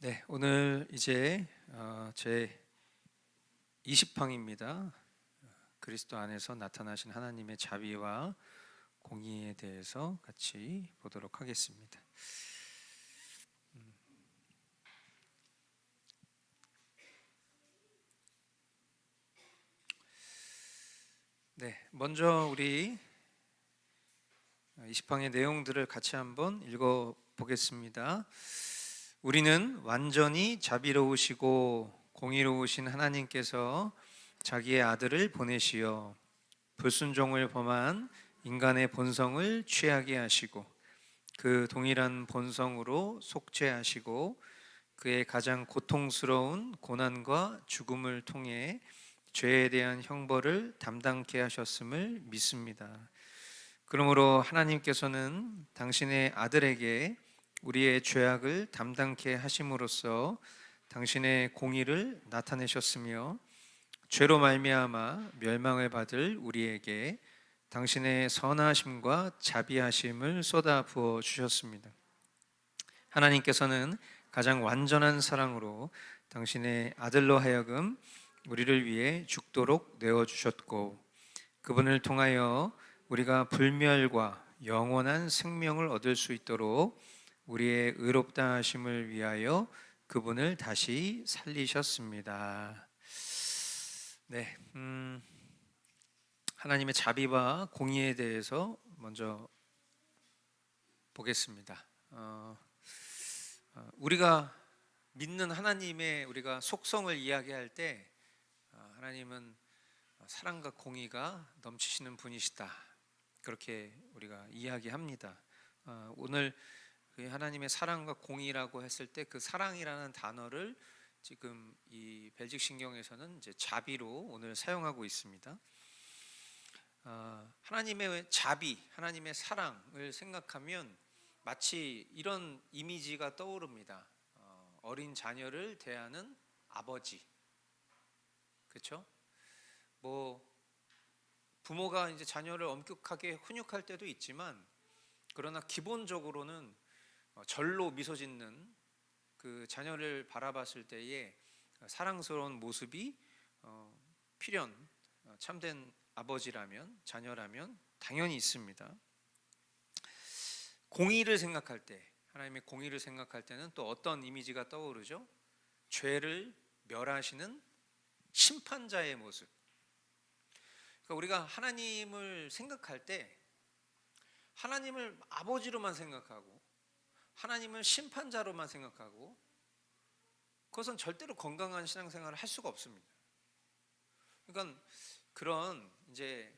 네, 오늘 이제 제 20방입니다. 그리스도 안에서 나타나신 하나님의 자비와 공의에 대해서 같이 보도록 하겠습니다. 네, 먼저 우리 20방의 내용들을 같이 한번 읽어 보겠습니다. 우리는 완전히 자비로우시고 공의로우신 하나님께서 자기의 아들을 보내시어 불순종을 범한 인간의 본성을 취하게 하시고 그 동일한 본성으로 속죄하시고 그의 가장 고통스러운 고난과 죽음을 통해 죄에 대한 형벌을 담당케 하셨음을 믿습니다. 그러므로 하나님께서는 당신의 아들에게 우리의 죄악을 담당케 하심으로써 당신의 공의를 나타내셨으며 죄로 말미암아 멸망을 받을 우리에게 당신의 선하심과 자비하심을 쏟아 부어 주셨습니다. 하나님께서는 가장 완전한 사랑으로 당신의 아들로 하여금 우리를 위해 죽도록 내어주셨고 그분을 통하여 우리가 불멸과 영원한 생명을 얻을 수 있도록 우리의 의롭다 하심을 위하여 그분을 다시 살리셨습니다. 네, 하나님의 자비와 공의에 대해서 먼저 보겠습니다. 우리가 믿는 하나님의 우리가 속성을 이야기할 때 하나님은 사랑과 공의가 넘치시는 분이시다, 그렇게 우리가 이야기합니다. 오늘 그 하나님의 사랑과 공의라고 했을 때 그 사랑이라는 단어를 지금 이 벨직 신경에서는 이제 자비로 오늘 사용하고 있습니다. 하나님의 자비, 하나님의 사랑을 생각하면 마치 이런 이미지가 떠오릅니다. 어린 자녀를 대하는 아버지, 그렇죠? 뭐 부모가 이제 자녀를 엄격하게 훈육할 때도 있지만 그러나 기본적으로는 절로 미소 짓는 그 자녀를 바라봤을 때의 사랑스러운 모습이 필연 참된 아버지라면, 자녀라면 당연히 있습니다. 공의를 생각할 때, 하나님의 공의를 생각할 때는 또 어떤 이미지가 떠오르죠? 죄를 멸하시는 심판자의 모습. 그러니까 우리가 하나님을 생각할 때 하나님을 아버지로만 생각하고 하나님을 심판자로만 생각하고 그것은 절대로 건강한 신앙생활을 할 수가 없습니다. 그러니까 그런 이제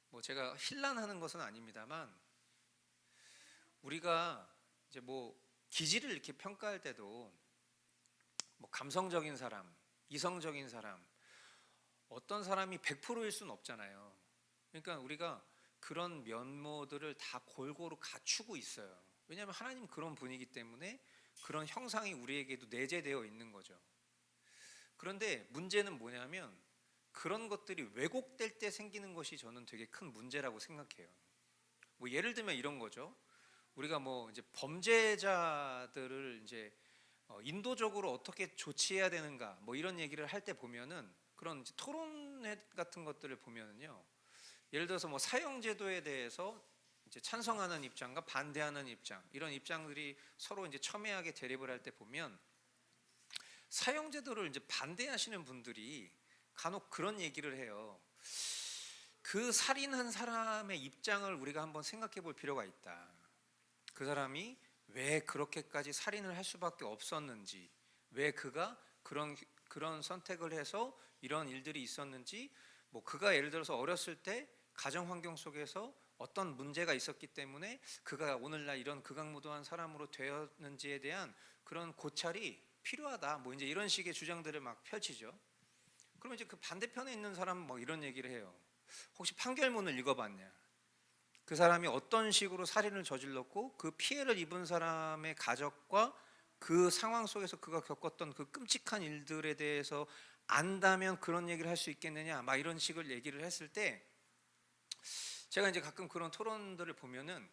뭐 제가 힐난하는 것은 아닙니다만 우리가 이제 뭐 기질을 이렇게 평가할 때도 뭐 감성적인 사람, 이성적인 사람, 어떤 사람이 100%일 수는 없잖아요. 그러니까 우리가 그런 면모들을 다 골고루 갖추고 있어요. 왜냐하면 하나님 그런 분이기 때문에 그런 형상이 우리에게도 내재되어 있는 거죠. 그런데 문제는 뭐냐면 그런 것들이 왜곡될 때 생기는 것이 저는 되게 큰 문제라고 생각해요. 뭐 예를 들면 이런 거죠. 우리가 뭐 이제 범죄자들을 이제 인도적으로 어떻게 조치해야 되는가 뭐 이런 얘기를 할 때 보면은 그런 이제 토론회 같은 것들을 보면은요. 예를 들어서 뭐 사형제도에 대해서 이제 찬성하는 입장과 반대하는 입장, 이런 입장들이 서로 이제 첨예하게 대립을 할 때 보면 사형제도를 이제 반대하시는 분들이 간혹 그런 얘기를 해요. 그 살인한 사람의 입장을 우리가 한번 생각해 볼 필요가 있다. 그 사람이 왜 그렇게까지 살인을 할 수밖에 없었는지, 왜 그가 그런 선택을 해서 이런 일들이 있었는지, 뭐 그가 예를 들어서 어렸을 때 가정 환경 속에서 어떤 문제가 있었기 때문에 그가 오늘날 이런 극악무도한 사람으로 되었는지에 대한 그런 고찰이 필요하다. 뭐 이제 이런 식의 주장들을 막 펼치죠. 그러면 이제 그 반대편에 있는 사람은 뭐 이런 얘기를 해요. 혹시 판결문을 읽어봤냐? 그 사람이 어떤 식으로 살인을 저질렀고 그 피해를 입은 사람의 가족과 그 상황 속에서 그가 겪었던 그 끔찍한 일들에 대해서 안다면 그런 얘기를 할 수 있겠느냐? 막 이런 식을 얘기를 했을 때 제가 이제 가끔 그런 토론들을 보면은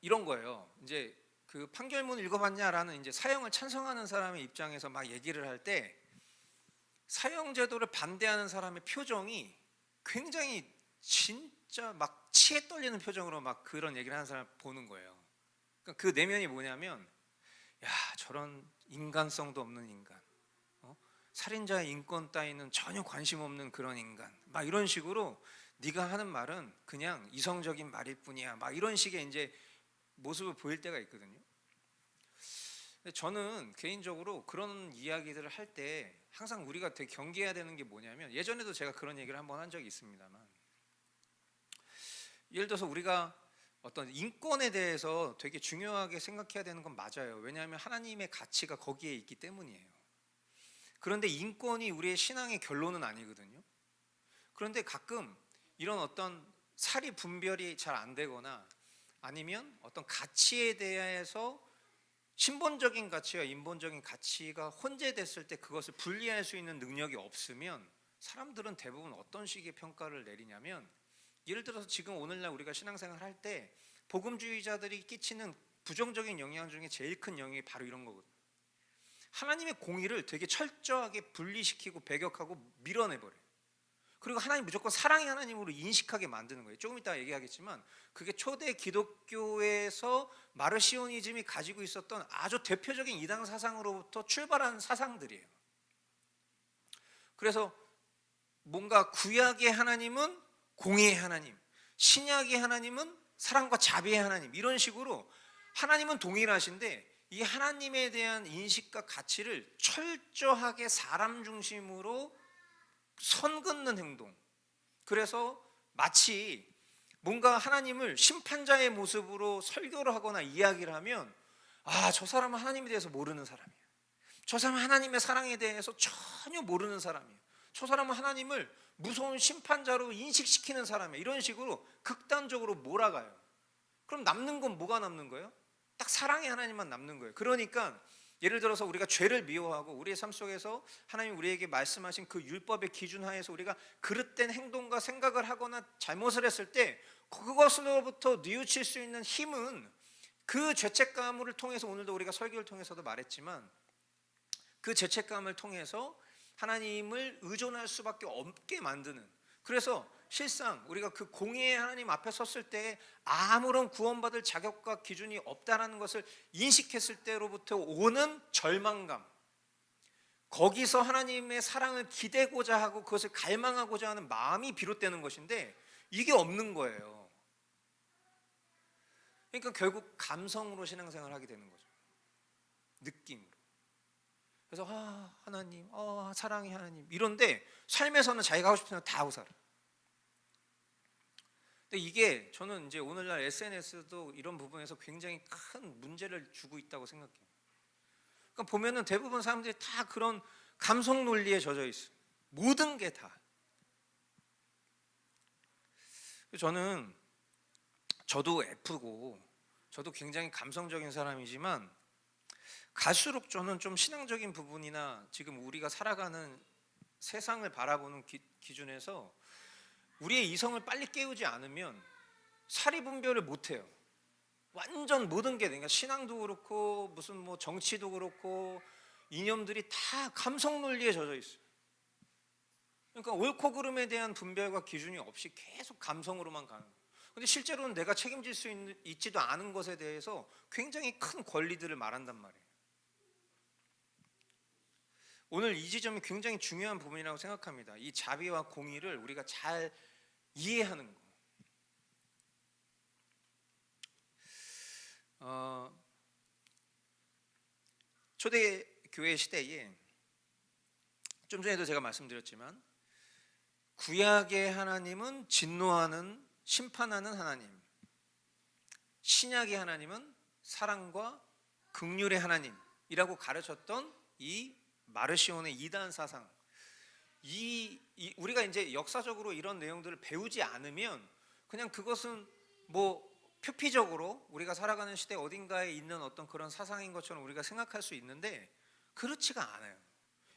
이런 거예요. 이제 그 판결문 읽어봤냐라는 이제 사형을 찬성하는 사람의 입장에서 막 얘기를 할 때 사형 제도를 반대하는 사람의 표정이 굉장히 진짜 막 치에 떨리는 표정으로 막 그런 얘기를 하는 사람 보는 거예요. 그러니까 그 내면이 뭐냐면, 야, 저런 인간성도 없는 인간, 살인자의 인권 따위는 전혀 관심 없는 그런 인간, 막 이런 식으로 네가 하는 말은 그냥 이성적인 말일 뿐이야, 막 이런 식의 이제 모습을 보일 때가 있거든요. 근데 저는 개인적으로 그런 이야기들을 할 때 항상 우리가 되게 경계해야 되는 게 뭐냐면, 예전에도 제가 그런 얘기를 한번 한 적이 있습니다만, 예를 들어서 우리가 어떤 인권에 대해서 되게 중요하게 생각해야 되는 건 맞아요. 왜냐하면 하나님의 가치가 거기에 있기 때문이에요. 그런데 인권이 우리의 신앙의 결론은 아니거든요. 그런데 가끔 이런 어떤 사리 분별이 잘 안 되거나 아니면 어떤 가치에 대해서 신본적인 가치와 인본적인 가치가 혼재됐을 때 그것을 분리할 수 있는 능력이 없으면 사람들은 대부분 어떤 식의 평가를 내리냐면, 예를 들어서 지금 오늘날 우리가 신앙생활 할 때 복음주의자들이 끼치는 부정적인 영향 중에 제일 큰 영향이 바로 이런 거거든요. 하나님의 공의를 되게 철저하게 분리시키고 배격하고 밀어내버려요. 그리고 하나님 무조건 사랑의 하나님으로 인식하게 만드는 거예요. 조금 이따 얘기하겠지만 그게 초대 기독교에서 마르시오니즘이 가지고 있었던 아주 대표적인 이단 사상으로부터 출발한 사상들이에요. 그래서 뭔가 구약의 하나님은 공의의 하나님, 신약의 하나님은 사랑과 자비의 하나님, 이런 식으로 하나님은 동일하신데 이 하나님에 대한 인식과 가치를 철저하게 사람 중심으로 선 긋는 행동. 그래서 마치 뭔가 하나님을 심판자의 모습으로 설교를 하거나 이야기를 하면, 아, 저 사람은 하나님에 대해서 모르는 사람이야. 저 사람은 하나님의 사랑에 대해서 전혀 모르는 사람이에요. 저 사람은 하나님을 무서운 심판자로 인식시키는 사람이에요. 이런 식으로 극단적으로 몰아가요. 그럼 남는 건 뭐가 남는 거예요? 딱 사랑의 하나님만 남는 거예요. 그러니까 예를 들어서 우리가 죄를 미워하고 우리의 삶 속에서 하나님 우리에게 말씀하신 그 율법의 기준 하에서 우리가 그릇된 행동과 생각을 하거나 잘못을 했을 때 그것으로부터 뉘우칠 수 있는 힘은 그 죄책감을 통해서, 오늘도 우리가 설교를 통해서도 말했지만 그 죄책감을 통해서 하나님을 의존할 수밖에 없게 만드는, 그래서 실상 우리가 그 공의의 하나님 앞에 섰을 때 아무런 구원받을 자격과 기준이 없다라는 것을 인식했을 때로부터 오는 절망감, 거기서 하나님의 사랑을 기대고자 하고 그것을 갈망하고자 하는 마음이 비롯되는 것인데 이게 없는 거예요. 그러니까 결국 감성으로 신앙생활을 하게 되는 거죠. 느낌으로. 그래서 하나님, 사랑의 하나님, 이런데 삶에서는 자기가 하고 싶은 거 다 하고 살아. 근데 이게 저는 이제 오늘날 SNS도 이런 부분에서 굉장히 큰 문제를 주고 있다고 생각해요. 그러니까 보면은 대부분 사람들이 다 그런 감성 논리에 젖어 있어요. 모든 게 다. 저도 F고 저도 굉장히 감성적인 사람이지만 갈수록 저는 좀 신앙적인 부분이나 지금 우리가 살아가는 세상을 바라보는 기준에서 우리의 이성을 빨리 깨우지 않으면 사리 분별을 못 해요. 완전 모든 게, 그러니까 신앙도 그렇고 무슨 뭐 정치도 그렇고 이념들이 다 감성 논리에 젖어 있어요. 그러니까 옳고 그름에 대한 분별과 기준이 없이 계속 감성으로만 가는 거예요. 근데 실제로는 내가 책임질 수 있지도 않은 것에 대해서 굉장히 큰 권리들을 말한단 말이에요. 오늘 이 지점이 굉장히 중요한 부분이라고 생각합니다. 이 자비와 공의를 우리가 잘 이해하는 거. 초대교회 시대에 좀 전에도 제가 말씀드렸지만 구약의 하나님은 진노하는, 심판하는 하나님, 신약의 하나님은 사랑과 긍휼의 하나님이라고 가르쳤던 이 마르시온의 이단 사상, 우리가 이제 역사적으로 이런 내용들을 배우지 않으면 그냥 그것은 뭐 표피적으로 우리가 살아가는 시대 어딘가에 있는 어떤 그런 사상인 것처럼 우리가 생각할 수 있는데 그렇지가 않아요.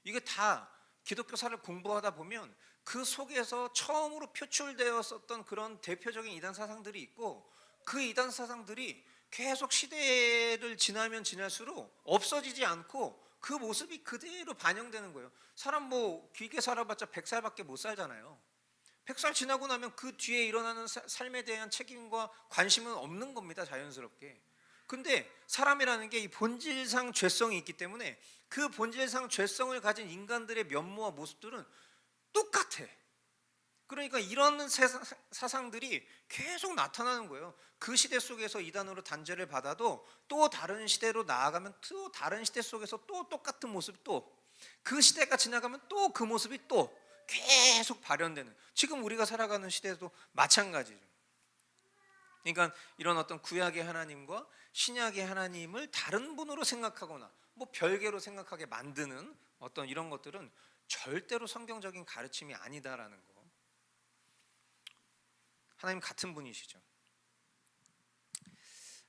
이게 다 기독교사를 공부하다 보면 그 속에서 처음으로 표출되었었던 그런 대표적인 이단 사상들이 있고 그 이단 사상들이 계속 시대를 지나면 지날수록 없어지지 않고 그 모습이 그대로 반영되는 거예요. 사람 뭐 길게 살아봤자 100살밖에 못 살잖아요. 100살 지나고 나면 그 뒤에 일어나는 삶에 대한 책임과 관심은 없는 겁니다, 자연스럽게. 근데 사람이라는 게 이 본질상 죄성이 있기 때문에 그 본질상 죄성을 가진 인간들의 면모와 모습들은 똑같아. 그러니까 이런 사상들이 계속 나타나는 거예요. 그 시대 속에서 이단으로 단죄를 받아도 또 다른 시대로 나아가면 또 다른 시대 속에서 또 똑같은 모습, 또 그 시대가 지나가면 또 그 모습이 또 계속 발현되는, 지금 우리가 살아가는 시대도 마찬가지죠. 그러니까 이런 어떤 구약의 하나님과 신약의 하나님을 다른 분으로 생각하거나 뭐 별개로 생각하게 만드는 어떤 이런 것들은 절대로 성경적인 가르침이 아니다라는 거. 하나님 같은 분이시죠.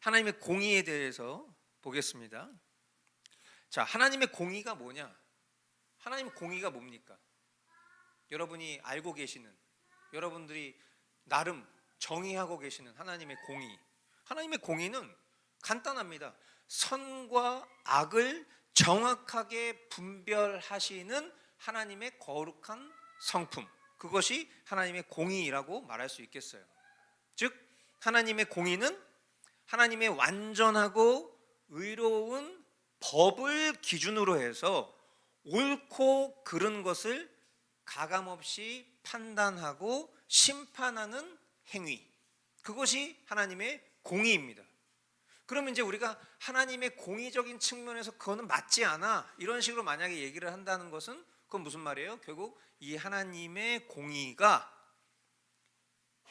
하나님의 공의에 대해서 보겠습니다. 자, 하나님의 공의가 뭐냐? 하나님의 공의가 뭡니까? 여러분이 알고 계시는, 여러분들이 나름 정의하고 계시는 하나님의 공의. 하나님의 공의는 간단합니다. 선과 악을 정확하게 분별하시는 하나님의 거룩한 성품, 그것이 하나님의 공의라고 말할 수 있겠어요. 즉 하나님의 공의는 하나님의 완전하고 의로운 법을 기준으로 해서 옳고 그른 것을 가감없이 판단하고 심판하는 행위, 그것이 하나님의 공의입니다. 그러면 이제 우리가 하나님의 공의적인 측면에서 그거는 맞지 않아, 이런 식으로 만약에 얘기를 한다는 것은 그건 무슨 말이에요? 결국 이 하나님의 공의가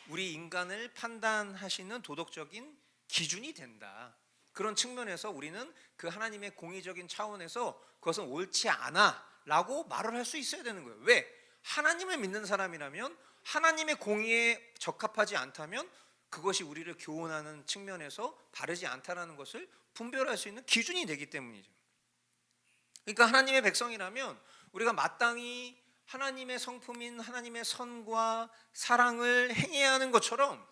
우리 인간을 판단하시는 도덕적인 기준이 된다. 그런 측면에서 우리는 그 하나님의 공의적인 차원에서 그것은 옳지 않아 라고 말을 할 수 있어야 되는 거예요. 왜? 하나님을 믿는 사람이라면 하나님의 공의에 적합하지 않다면 그것이 우리를 교훈하는 측면에서 바르지 않다라는 것을 분별할 수 있는 기준이 되기 때문이죠. 그러니까 하나님의 백성이라면 우리가 마땅히 하나님의 성품인 하나님의 선과 사랑을 행해야 하는 것처럼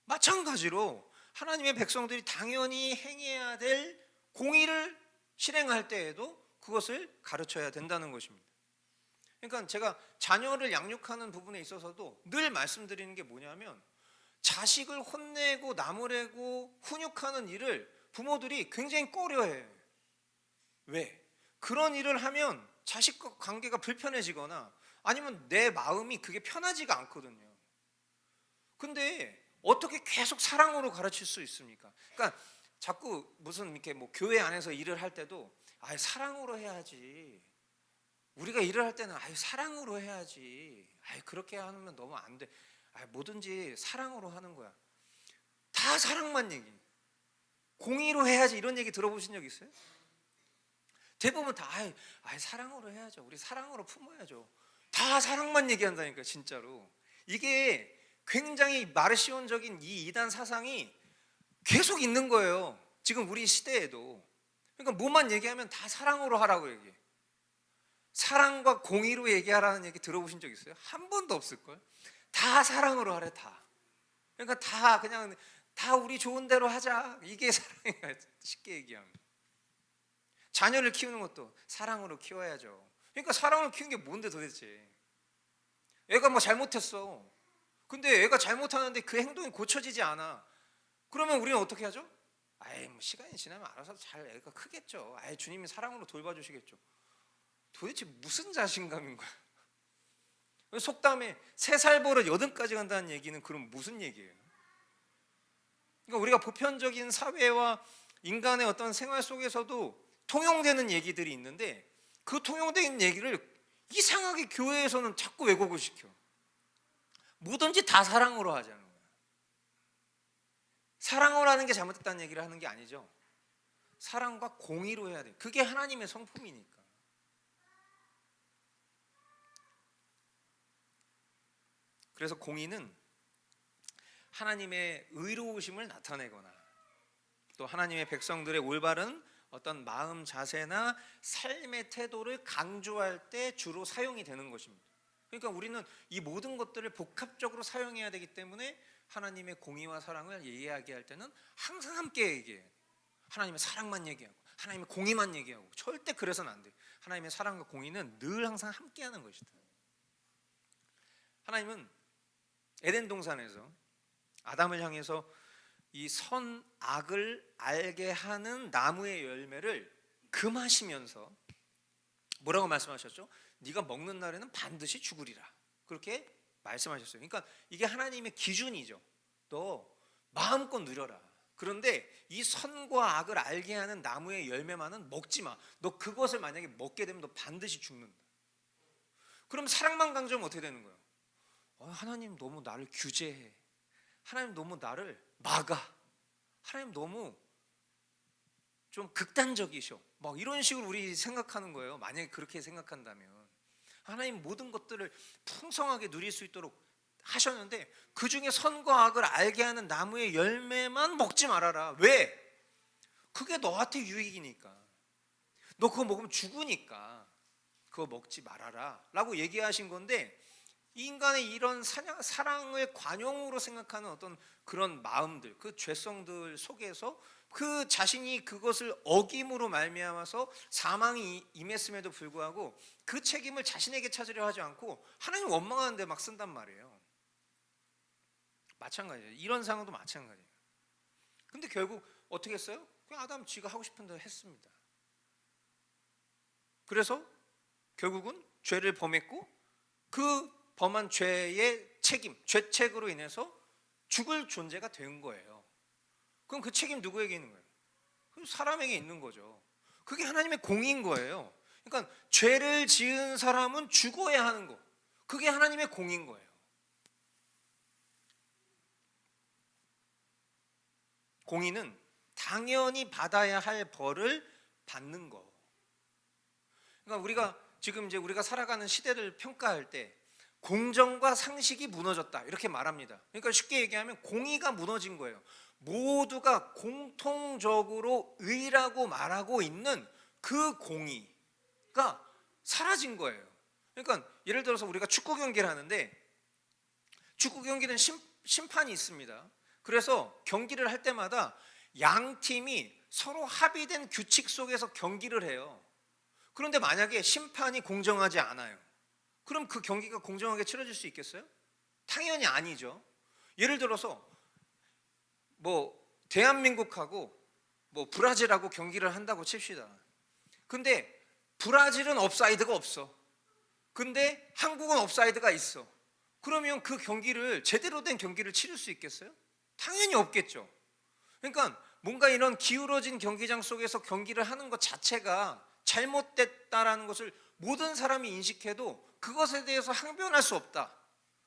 마찬가지로 하나님의 백성들이 당연히 행해야 될 공의를 실행할 때에도 그것을 가르쳐야 된다는 것입니다. 그러니까 제가 자녀를 양육하는 부분에 있어서도 늘 말씀드리는 게 뭐냐면, 자식을 혼내고 나무래고 훈육하는 일을 부모들이 굉장히 꺼려해요. 왜? 그런 일을 하면 자식과 관계가 불편해지거나 아니면 내 마음이 그게 편하지가 않거든요. 근데 어떻게 계속 사랑으로 가르칠 수 있습니까? 그러니까 자꾸 무슨 이렇게 뭐 교회 안에서 일을 할 때도 사랑으로 해야지, 우리가 일을 할 때는 사랑으로 해야지, 그렇게 하면 너무 안 돼, 뭐든지 사랑으로 하는 거야. 다 사랑만 얘기, 공의로 해야지, 이런 얘기 들어보신 적 있어요? 대부분 다 사랑으로 해야죠, 우리 사랑으로 품어야죠, 다 사랑만 얘기한다니까. 진짜로 이게 굉장히 마르시온적인 이 이단 사상이 계속 있는 거예요, 지금 우리 시대에도. 그러니까 뭐만 얘기하면 다 사랑으로 하라고 얘기해. 사랑과 공의로 얘기하라는 얘기 들어보신 적 있어요? 한 번도 없을걸? 다 사랑으로 하래, 다. 그러니까 다 그냥 다 우리 좋은 대로 하자, 이게 사랑이야, 쉽게 얘기하면. 자녀를 키우는 것도 사랑으로 키워야죠. 그러니까 사랑으로 키우는 게 뭔데 도대체? 애가 뭐 잘못했어. 근데 애가 잘못하는데 그 행동이 고쳐지지 않아. 그러면 우리는 어떻게 하죠? 뭐 시간이 지나면 알아서 잘 애가 크겠죠. 주님이 사랑으로 돌봐주시겠죠. 도대체 무슨 자신감인 거야? 속담에 3살 버릇 8까지 간다는 얘기는 그럼 무슨 얘기예요? 그러니까 우리가 보편적인 사회와 인간의 어떤 생활 속에서도 통용되는 얘기들이 있는데, 그 통용된 얘기를 이상하게 교회에서는 자꾸 왜곡을 시켜. 뭐든지 다 사랑으로 하자는 거야. 사랑으로 하는 게 잘못됐다는 얘기를 하는 게 아니죠. 사랑과 공의로 해야 돼. 그게 하나님의 성품이니까. 그래서 공의는 하나님의 의로우심을 나타내거나 또 하나님의 백성들의 올바른 어떤 마음 자세나 삶의 태도를 강조할 때 주로 사용이 되는 것입니다. 그러니까 우리는 이 모든 것들을 복합적으로 사용해야 되기 때문에 하나님의 공의와 사랑을 이야기할 때는 항상 함께 얘기해요. 하나님의 사랑만 얘기하고 하나님의 공의만 얘기하고 절대 그래서는 안 돼요. 하나님의 사랑과 공의는 늘 항상 함께하는 것이다. 하나님은 에덴 동산에서 아담을 향해서 이 선악을 알게 하는 나무의 열매를 금하시면서 뭐라고 말씀하셨죠? 네가 먹는 날에는 반드시 죽으리라, 그렇게 말씀하셨어요. 그러니까 이게 하나님의 기준이죠. 너 마음껏 누려라. 그런데 이 선과 악을 알게 하는 나무의 열매만은 먹지 마. 너 그것을 만약에 먹게 되면 너 반드시 죽는다. 그럼 사랑만 강조하면 어떻게 되는 거예요? 하나님 너무 나를 규제해. 하나님 너무 나를 막아. 하나님 너무 좀 극단적이셔. 막 이런 식으로 우리 생각하는 거예요. 만약에 그렇게 생각한다면 하나님 모든 것들을 풍성하게 누릴 수 있도록 하셨는데 그 중에 선과 악을 알게 하는 나무의 열매만 먹지 말아라. 왜? 그게 너한테 유익이니까. 너 그거 먹으면 죽으니까 그거 먹지 말아라 라고 얘기하신 건데, 인간의 이런 사랑을 관용으로 생각하는 어떤 그런 마음들, 그 죄성들 속에서 그 자신이 그것을 어김으로 말미암아서 사망이 임했음에도 불구하고 그 책임을 자신에게 찾으려 하지 않고 하나님 원망하는데 막 쓴단 말이에요. 마찬가지예요. 이런 상황도 마찬가지예요. 근데 결국 어떻게 했어요? 그냥 아담 지가 하고 싶은 대로 했습니다. 그래서 결국은 죄를 범했고 그 범한 죄의 책임, 죄책으로 인해서 죽을 존재가 된 거예요. 그럼 그 책임 누구에게 있는 거예요? 사람에게 있는 거죠. 그게 하나님의 공의인 거예요. 그러니까 죄를 지은 사람은 죽어야 하는 거, 그게 하나님의 공의인 거예요. 공의는 당연히 받아야 할 벌을 받는 거. 그러니까 우리가 살아가는 시대를 평가할 때 공정과 상식이 무너졌다 이렇게 말합니다. 그러니까 쉽게 얘기하면 공의가 무너진 거예요. 모두가 공통적으로 의라고 말하고 있는 그 공의가 사라진 거예요. 그러니까 예를 들어서 우리가 축구 경기를 하는데 축구 경기는 심판이 있습니다. 그래서 경기를 할 때마다 양 팀이 서로 합의된 규칙 속에서 경기를 해요. 그런데 만약에 심판이 공정하지 않아요. 그럼 그 경기가 공정하게 치러질 수 있겠어요? 당연히 아니죠. 예를 들어서 대한민국하고 브라질하고 경기를 한다고 칩시다. 근데 브라질은 옵사이드가 없어. 근데 한국은 옵사이드가 있어. 그러면 그 경기를, 제대로 된 경기를 치를 수 있겠어요? 당연히 없겠죠. 그러니까 뭔가 이런 기울어진 경기장 속에서 경기를 하는 것 자체가 잘못됐다라는 것을 모든 사람이 인식해도 그것에 대해서 항변할 수 없다.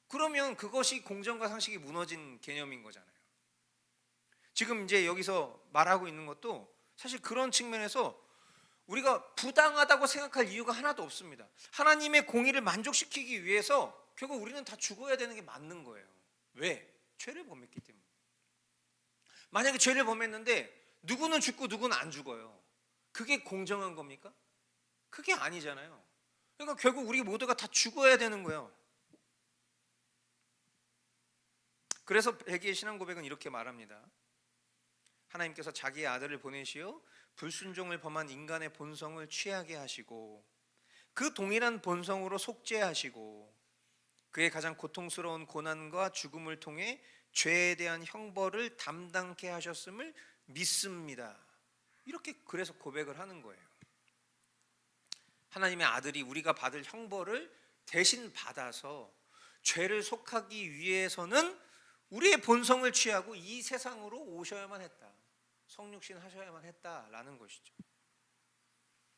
그러면 그것이 공정과 상식이 무너진 개념인 거잖아요. 지금 이제 여기서 말하고 있는 것도 사실 그런 측면에서 우리가 부당하다고 생각할 이유가 하나도 없습니다. 하나님의 공의를 만족시키기 위해서 결국 우리는 다 죽어야 되는 게 맞는 거예요. 왜? 죄를 범했기 때문에. 만약에 죄를 범했는데 누구는 죽고 누구는 안 죽어요. 그게 공정한 겁니까? 그게 아니잖아요. 그러니까 결국 우리 모두가 다 죽어야 되는 거예요. 그래서 회개의 신앙 고백은 이렇게 말합니다. 하나님께서 자기의 아들을 보내시어 불순종을 범한 인간의 본성을 취하게 하시고 그 동일한 본성으로 속죄하시고 그의 가장 고통스러운 고난과 죽음을 통해 죄에 대한 형벌을 담당케 하셨음을 믿습니다. 이렇게 그래서 고백을 하는 거예요. 하나님의 아들이 우리가 받을 형벌을 대신 받아서 죄를 속하기 위해서는 우리의 본성을 취하고 이 세상으로 오셔야만 했다. 성육신 하셔야만 했다라는 것이죠.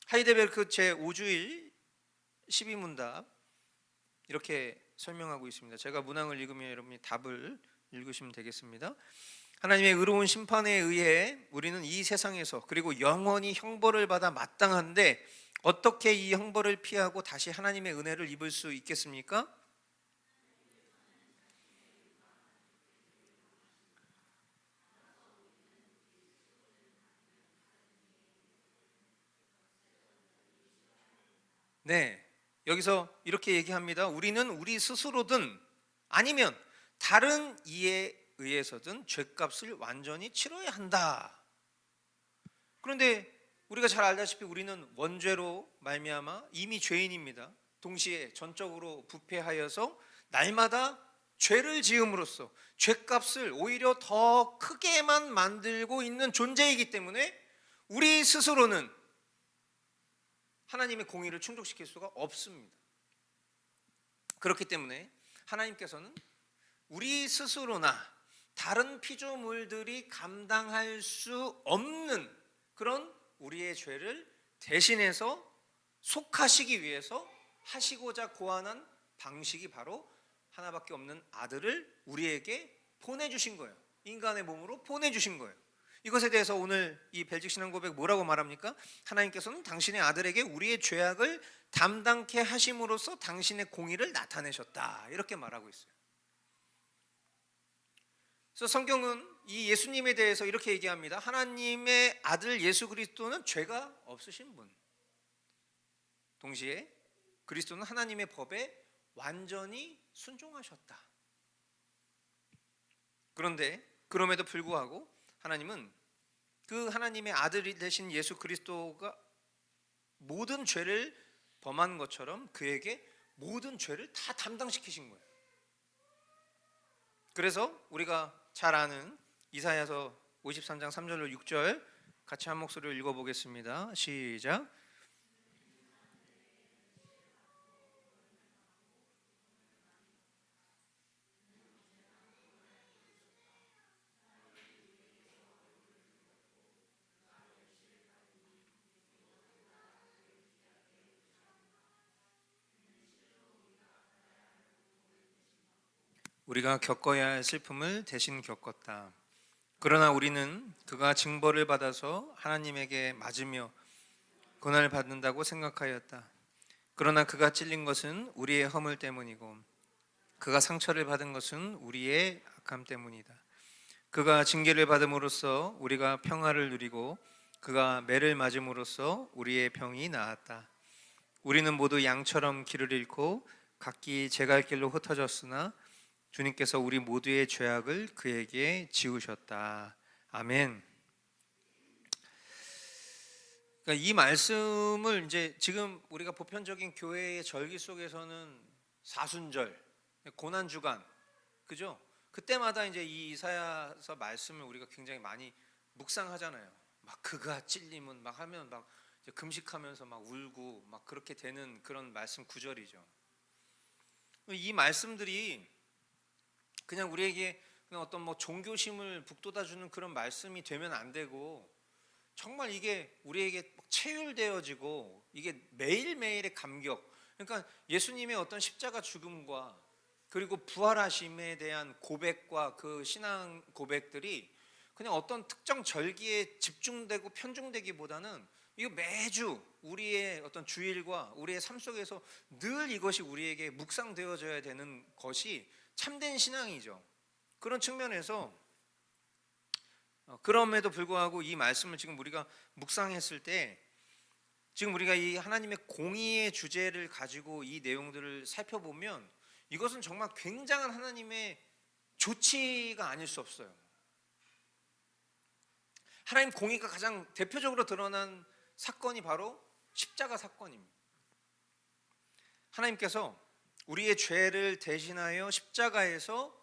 하이데베르크 제5주일 12문답 이렇게 설명하고 있습니다. 제가 문항을 읽으면 여러분이 답을 읽으시면 되겠습니다. 하나님의 의로운 심판에 의해 우리는 이 세상에서 그리고 영원히 형벌을 받아 마땅한데 어떻게 이 형벌을 피하고 다시 하나님의 은혜를 입을 수 있겠습니까? 네, 여기서 이렇게 얘기합니다. 우리는 우리 스스로든 아니면 다른 이에 의해서든 죗값을 완전히 치러야 한다. 그런데 우리가 잘 알다시피 우리는 원죄로 말미암아 이미 죄인입니다. 동시에 전적으로 부패하여서 날마다 죄를 지음으로써 죗값을 오히려 더 크게만 만들고 있는 존재이기 때문에 우리 스스로는 하나님의 공의를 충족시킬 수가 없습니다. 그렇기 때문에 하나님께서는 우리 스스로나 다른 피조물들이 감당할 수 없는 그런 우리의 죄를 대신해서 속하시기 위해서 하시고자 고안한 방식이 바로 하나밖에 없는 아들을 우리에게 보내주신 거예요. 인간의 몸으로 보내주신 거예요. 이것에 대해서 오늘 이 벨직 신앙 고백 뭐라고 말합니까? 하나님께서는 당신의 아들에게 우리의 죄악을 담당케 하심으로써 당신의 공의를 나타내셨다, 이렇게 말하고 있어요. 그래서 성경은 이 예수님에 대해서 이렇게 얘기합니다. 하나님의 아들 예수 그리스도는 죄가 없으신 분, 동시에 그리스도는 하나님의 법에 완전히 순종하셨다. 그런데 그럼에도 불구하고 하나님은 그 하나님의 아들이 되신 예수 그리스도가 모든 죄를 범한 것처럼 그에게 모든 죄를 다 담당시키신 거예요. 그래서 우리가 잘 아는 이사야서 53장 3절로 6절 같이 한 목소리로 읽어보겠습니다. 시작. 우리가 겪어야 할 슬픔을 대신 겪었다. 그러나 우리는 그가 징벌을 받아서 하나님에게 맞으며 고난을 받는다고 생각하였다. 그러나 그가 찔린 것은 우리의 허물 때문이고 그가 상처를 받은 것은 우리의 악함 때문이다. 그가 징계를 받음으로써 우리가 평화를 누리고 그가 매를 맞음으로써 우리의 병이 나았다. 우리는 모두 양처럼 길을 잃고 각기 제갈 길로 흩어졌으나 주님께서 우리 모두의 죄악을 그에게 지우셨다. 아멘. 그러니까 이 말씀을 이제 지금 우리가 보편적인 교회의 절기 속에서는 사순절, 고난 주간, 그죠? 그때마다 이제 이 이사야서 말씀을 우리가 굉장히 많이 묵상하잖아요. 막 그가 찔림은 막 하면 막 이제 금식하면서 막 울고 막 그렇게 되는 그런 말씀 구절이죠. 이 말씀들이 그냥 우리에게 그냥 어떤 뭐 종교심을 북돋아주는 그런 말씀이 되면 안 되고, 정말 이게 우리에게 체휼되어지고 이게 매일매일의 감격, 그러니까 예수님의 어떤 십자가 죽음과 그리고 부활하심에 대한 고백과 그 신앙 고백들이 그냥 어떤 특정 절기에 집중되고 편중되기보다는 이거 매주 우리의 어떤 주일과 우리의 삶 속에서 늘 이것이 우리에게 묵상되어져야 되는 것이 참된 신앙이죠. 그런 측면에서 그럼에도 불구하고 이 말씀을 지금 우리가 묵상했을 때, 지금 우리가 이 하나님의 공의의 주제를 가지고 이 내용들을 살펴보면 이것은 정말 굉장한 하나님의 조치가 아닐 수 없어요. 하나님 공의가 가장 대표적으로 드러난 사건이 바로 십자가 사건입니다. 하나님께서 우리의 죄를 대신하여 십자가에서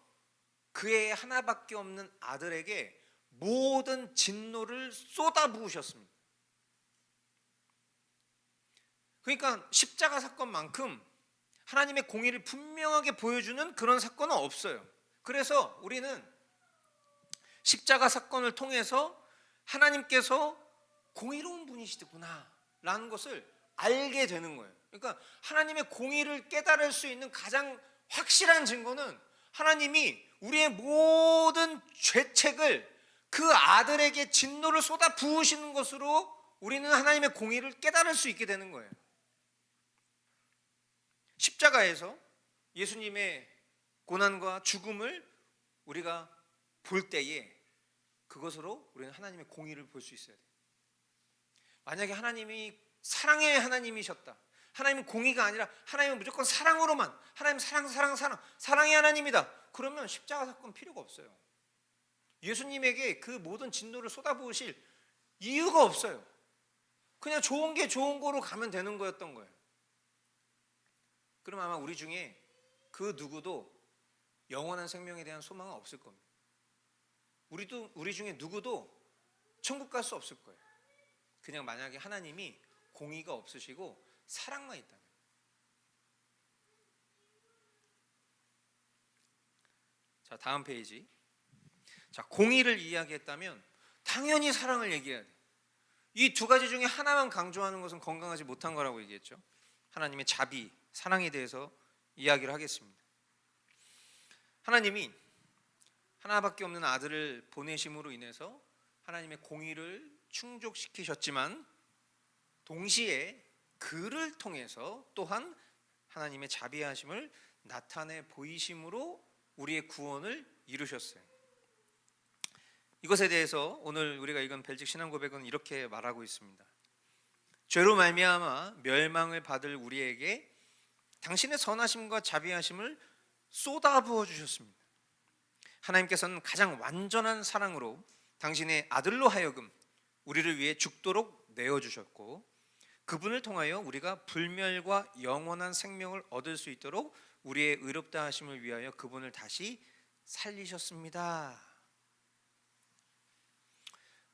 그의 하나밖에 없는 아들에게 모든 진노를 쏟아부으셨습니다. 그러니까 십자가 사건만큼 하나님의 공의를 분명하게 보여주는 그런 사건은 없어요. 그래서 우리는 십자가 사건을 통해서 하나님께서 공의로운 분이시구나 라는 것을 알게 되는 거예요. 그러니까 하나님의 공의를 깨달을 수 있는 가장 확실한 증거는 하나님이 우리의 모든 죄책을 그 아들에게 진노를 쏟아 부으시는 것으로 우리는 하나님의 공의를 깨달을 수 있게 되는 거예요. 십자가에서 예수님의 고난과 죽음을 우리가 볼 때에 그것으로 우리는 하나님의 공의를 볼 수 있어야 돼요. 만약에 하나님이 사랑의 하나님이셨다, 하나님은 공의가 아니라 하나님은 무조건 사랑으로만, 하나님 사랑의 하나님이다, 그러면 십자가 사건 필요가 없어요. 예수님에게 그 모든 진노를 쏟아부으실 이유가 없어요. 그냥 좋은 게 좋은 거로 가면 되는 거였던 거예요. 그럼 아마 우리 중에 그 누구도 영원한 생명에 대한 소망은 없을 겁니다. 우리 중에 누구도 천국 갈 수 없을 거예요. 그냥 만약에 하나님이 공의가 없으시고 사랑만 있다면. 자, 다음 페이지. 자, 공의를 이야기했다면 당연히 사랑을 얘기해야 돼요. 이 두 가지 중에 하나만 강조하는 것은 건강하지 못한 거라고 얘기했죠. 하나님의 자비, 사랑에 대해서 이야기를 하겠습니다. 하나님이 하나밖에 없는 아들을 보내심으로 인해서 하나님의 공의를 충족시키셨지만 동시에 그를 통해서 또한 하나님의 자비하심을 나타내 보이심으로 우리의 구원을 이루셨어요. 이것에 대해서 오늘 우리가 읽은 벨직 신앙 고백은 이렇게 말하고 있습니다. 죄로 말미암아 멸망을 받을 우리에게 당신의 선하심과 자비하심을 쏟아부어 주셨습니다. 하나님께서는 가장 완전한 사랑으로 당신의 아들로 하여금 우리를 위해 죽도록 내어주셨고 그분을 통하여 우리가 불멸과 영원한 생명을 얻을 수 있도록 우리의 의롭다 하심을 위하여 그분을 다시 살리셨습니다.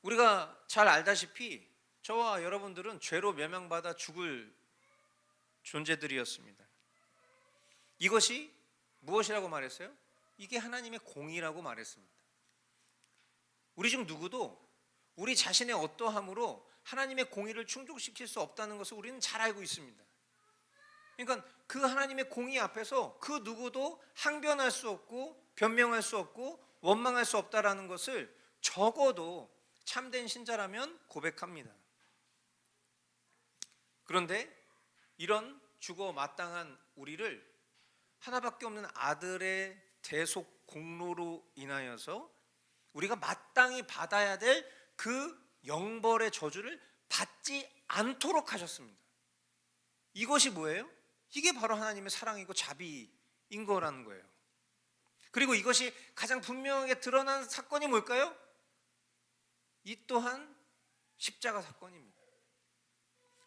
우리가 잘 알다시피 저와 여러분들은 죄로 멸망받아 죽을 존재들이었습니다. 이것이 무엇이라고 말했어요? 이게 하나님의 공의라고 말했습니다. 우리 중 누구도 우리 자신의 어떠함으로 하나님의 공의를 충족시킬 수 없다는 것을 우리는 잘 알고 있습니다. 그러니까 그 하나님의 공의 앞에서 그 누구도 항변할 수 없고 변명할 수 없고 원망할 수 없다라는 것을 적어도 참된 신자라면 고백합니다. 그런데 이런 죽어 마땅한 우리를 하나밖에 없는 아들의 대속 공로로 인하여서 우리가 마땅히 받아야 될 그 영벌의 저주를 받지 않도록 하셨습니다. 이것이 뭐예요? 이게 바로 하나님의 사랑이고 자비인 거라는 거예요. 그리고 이것이 가장 분명하게 드러난 사건이 뭘까요? 이 또한 십자가 사건입니다.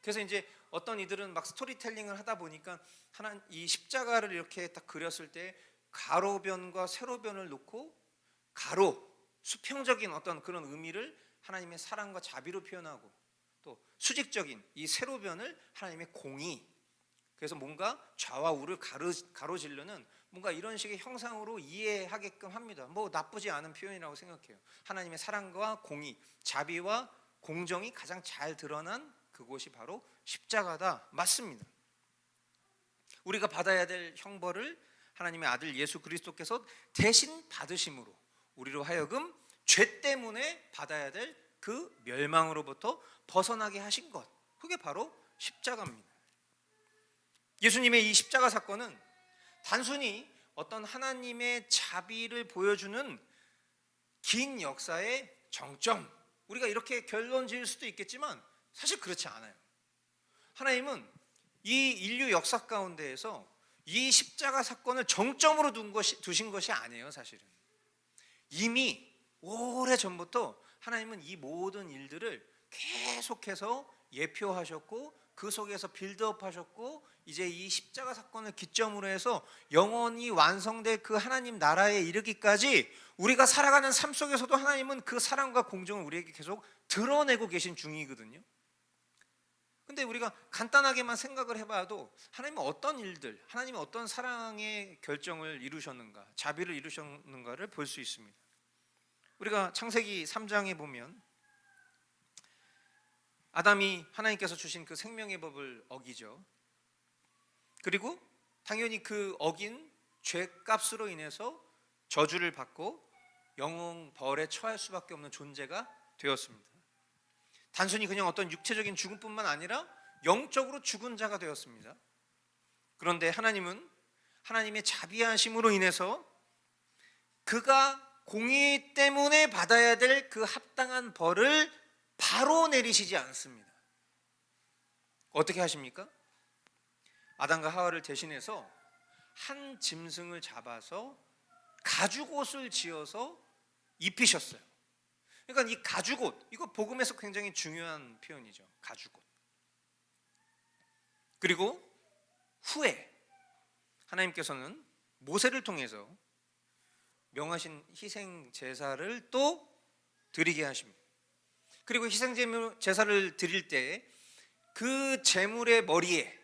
그래서 이제 어떤 이들은 막 스토리텔링을 하다 보니까 이 십자가를 이렇게 딱 그렸을 때 가로변과 세로변을 놓고 가로, 수평적인 어떤 그런 의미를 하나님의 사랑과 자비로 표현하고 또 수직적인 이 세로변을 하나님의 공의, 그래서 뭔가 좌와 우를 가로지르는 뭔가 이런 식의 형상으로 이해하게끔 합니다. 뭐 나쁘지 않은 표현이라고 생각해요. 하나님의 사랑과 공의, 자비와 공정이 가장 잘 드러난 그곳이 바로 십자가다. 맞습니다. 우리가 받아야 될 형벌을 하나님의 아들 예수 그리스도께서 대신 받으심으로 우리로 하여금 죄 때문에 받아야 될 그 멸망으로부터 벗어나게 하신 것, 그게 바로 십자가입니다. 예수님의 이 십자가 사건은 단순히 어떤 하나님의 자비를 보여주는 긴 역사의 정점, 우리가 이렇게 결론 지을 수도 있겠지만 사실 그렇지 않아요. 하나님은 이 인류 역사 가운데에서 이 십자가 사건을 정점으로 두신 것이 아니에요. 사실은 이미 오래전부터 하나님은 이 모든 일들을 계속해서 예표하셨고 그 속에서 빌드업 하셨고 이제 이 십자가 사건을 기점으로 해서 영원히 완성될 그 하나님 나라에 이르기까지 우리가 살아가는 삶 속에서도 하나님은 그 사랑과 공정을 우리에게 계속 드러내고 계신 중이거든요. 근데 우리가 간단하게만 생각을 해봐도 하나님은 어떤 일들, 하나님은 어떤 사랑의 결정을 이루셨는가, 자비를 이루셨는가를 볼 수 있습니다. 우리가 창세기 3장에 보면 아담이 하나님께서 주신 그 생명의 법을 어기죠. 그리고 당연히 그 어긴 죄값으로 인해서 저주를 받고 영웅벌에 처할 수밖에 없는 존재가 되었습니다. 단순히 그냥 어떤 육체적인 죽음뿐만 아니라 영적으로 죽은 자가 되었습니다. 그런데 하나님은 하나님의 자비하심으로 인해서 그가 공의 때문에 받아야 될 그 합당한 벌을 바로 내리시지 않습니다. 어떻게 하십니까? 아담과 하와를 대신해서 한 짐승을 잡아서 가죽옷을 지어서 입히셨어요. 그러니까 이 가죽옷, 이거 복음에서 굉장히 중요한 표현이죠. 가죽옷. 그리고 후에 하나님께서는 모세를 통해서 명하신 희생 제사를 또 드리게 하십니다. 그리고 희생 제사를 드릴 때 그 제물의 머리에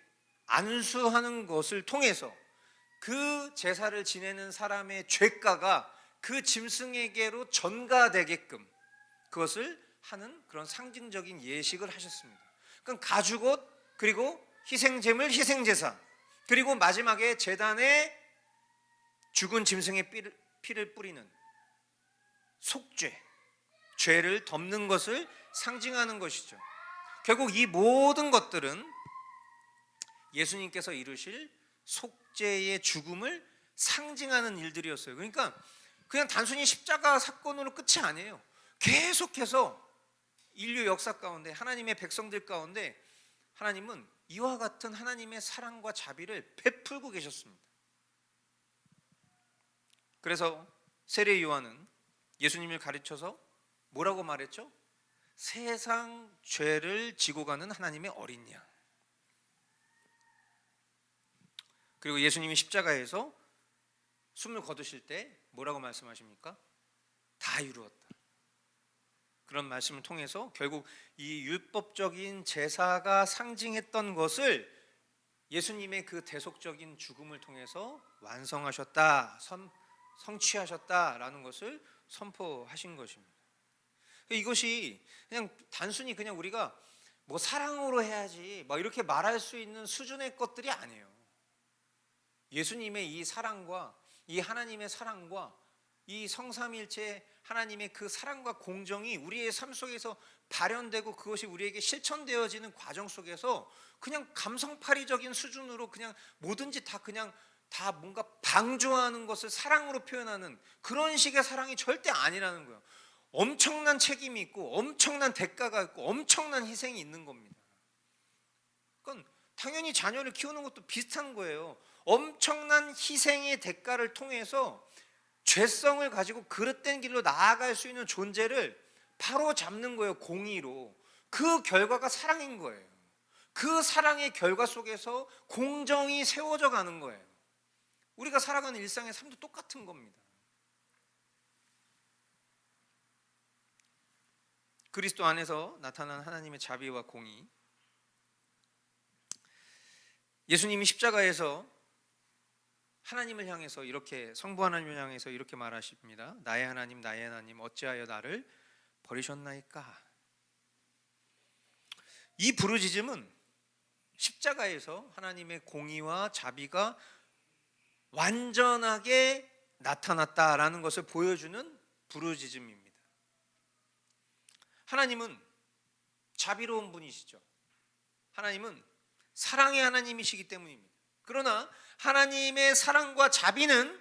안수하는 것을 통해서 그 제사를 지내는 사람의 죄가가 그 짐승에게로 전가되게끔 그것을 하는 그런 상징적인 예식을 하셨습니다. 그러니까 가죽옷, 그리고 희생제물, 희생제사, 그리고 마지막에 제단에 죽은 짐승의 피를 뿌리는 속죄, 죄를 덮는 것을 상징하는 것이죠. 결국 이 모든 것들은 예수님께서 이루실 속죄의 죽음을 상징하는 일들이었어요. 그러니까 그냥 단순히 십자가 사건으로 끝이 아니에요. 계속해서 인류 역사 가운데, 하나님의 백성들 가운데 하나님은 이와 같은 하나님의 사랑과 자비를 베풀고 계셨습니다. 그래서 세례 요한은 예수님을 가르쳐서 뭐라고 말했죠? 세상 죄를 지고 가는 하나님의 어린 양. 그리고 예수님이 십자가에서 숨을 거두실 때 뭐라고 말씀하십니까? 다 이루었다. 그런 말씀을 통해서 결국 이 율법적인 제사가 상징했던 것을 예수님의 그 대속적인 죽음을 통해서 완성하셨다, 성취하셨다라는 것을 선포하신 것입니다. 이것이 그냥 단순히 그냥 우리가 뭐 사랑으로 해야지 막 이렇게 말할 수 있는 수준의 것들이 아니에요. 예수님의 이 사랑과 이 하나님의 사랑과 이 성삼일체 하나님의 그 사랑과 공정이 우리의 삶 속에서 발현되고 그것이 우리에게 실천되어지는 과정 속에서 그냥 감성파리적인 수준으로 그냥 뭐든지 다 그냥 다 뭔가 방조하는 것을 사랑으로 표현하는 그런 식의 사랑이 절대 아니라는 거예요. 엄청난 책임이 있고 엄청난 대가가 있고 엄청난 희생이 있는 겁니다. 그건 당연히 자녀를 키우는 것도 비슷한 거예요. 엄청난 희생의 대가를 통해서 죄성을 가지고 그릇된 길로 나아갈 수 있는 존재를 바로 잡는 거예요. 공의로. 그 결과가 사랑인 거예요. 그 사랑의 결과 속에서 공정이 세워져 가는 거예요. 우리가 살아가는 일상의 삶도 똑같은 겁니다. 그리스도 안에서 나타난 하나님의 자비와 공의. 예수님이 십자가에서 하나님을 향해서 이렇게, 성부 하나님을 향해서 이렇게 말하십니다. 나의 하나님, 나의 하나님, 어찌하여 나를 버리셨나이까? 이 부르짖음은 십자가에서 하나님의 공의와 자비가 완전하게 나타났다라는 것을 보여주는 부르짖음입니다. 하나님은 자비로운 분이시죠. 하나님은 사랑의 하나님이시기 때문입니다. 그러나 하나님의 사랑과 자비는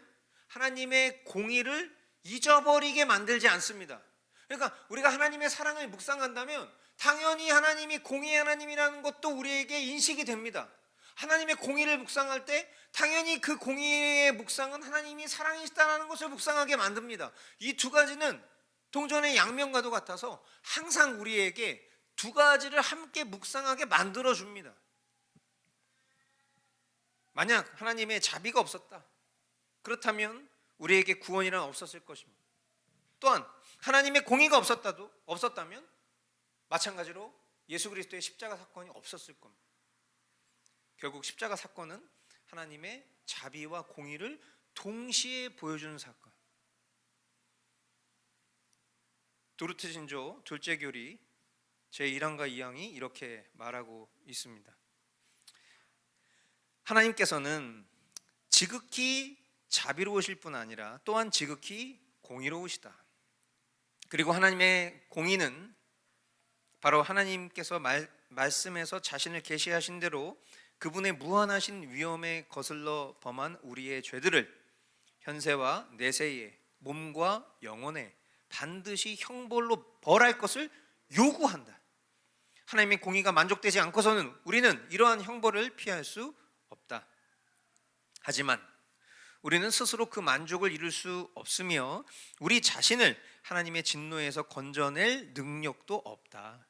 하나님의 공의를 잊어버리게 만들지 않습니다. 그러니까 우리가 하나님의 사랑을 묵상한다면 당연히 하나님이 공의의 하나님이라는 것도 우리에게 인식이 됩니다. 하나님의 공의를 묵상할 때 당연히 그 공의의 묵상은 하나님이 사랑이시다는 것을 묵상하게 만듭니다. 이 두 가지는 동전의 양면과도 같아서 항상 우리에게 두 가지를 함께 묵상하게 만들어줍니다. 만약 하나님의 자비가 없었다, 그렇다면 우리에게 구원이란 없었을 것입니다. 또한 하나님의 공의가 없었다면 마찬가지로 예수 그리스도의 십자가 사건이 없었을 겁니다. 결국 십자가 사건은 하나님의 자비와 공의를 동시에 보여주는 사건. 도르트 신조 둘째 교리 제1항과 2항이 이렇게 말하고 있습니다. 하나님께서는 지극히 자비로우실 뿐 아니라 또한 지극히 공의로우시다. 그리고 하나님의 공의는 바로 하나님께서 말씀에서 자신을 계시하신 대로 그분의 무한하신 위엄에 거슬러 범한 우리의 죄들을 현세와 내세에 몸과 영혼에 반드시 형벌로 벌할 것을 요구한다. 하나님의 공의가 만족되지 않고서는 우리는 이러한 형벌을 피할 수 없다. 하지만 우리는 스스로 그 만족을 이룰 수 없으며 우리 자신을 하나님의 진노에서 건져낼 능력도 없다.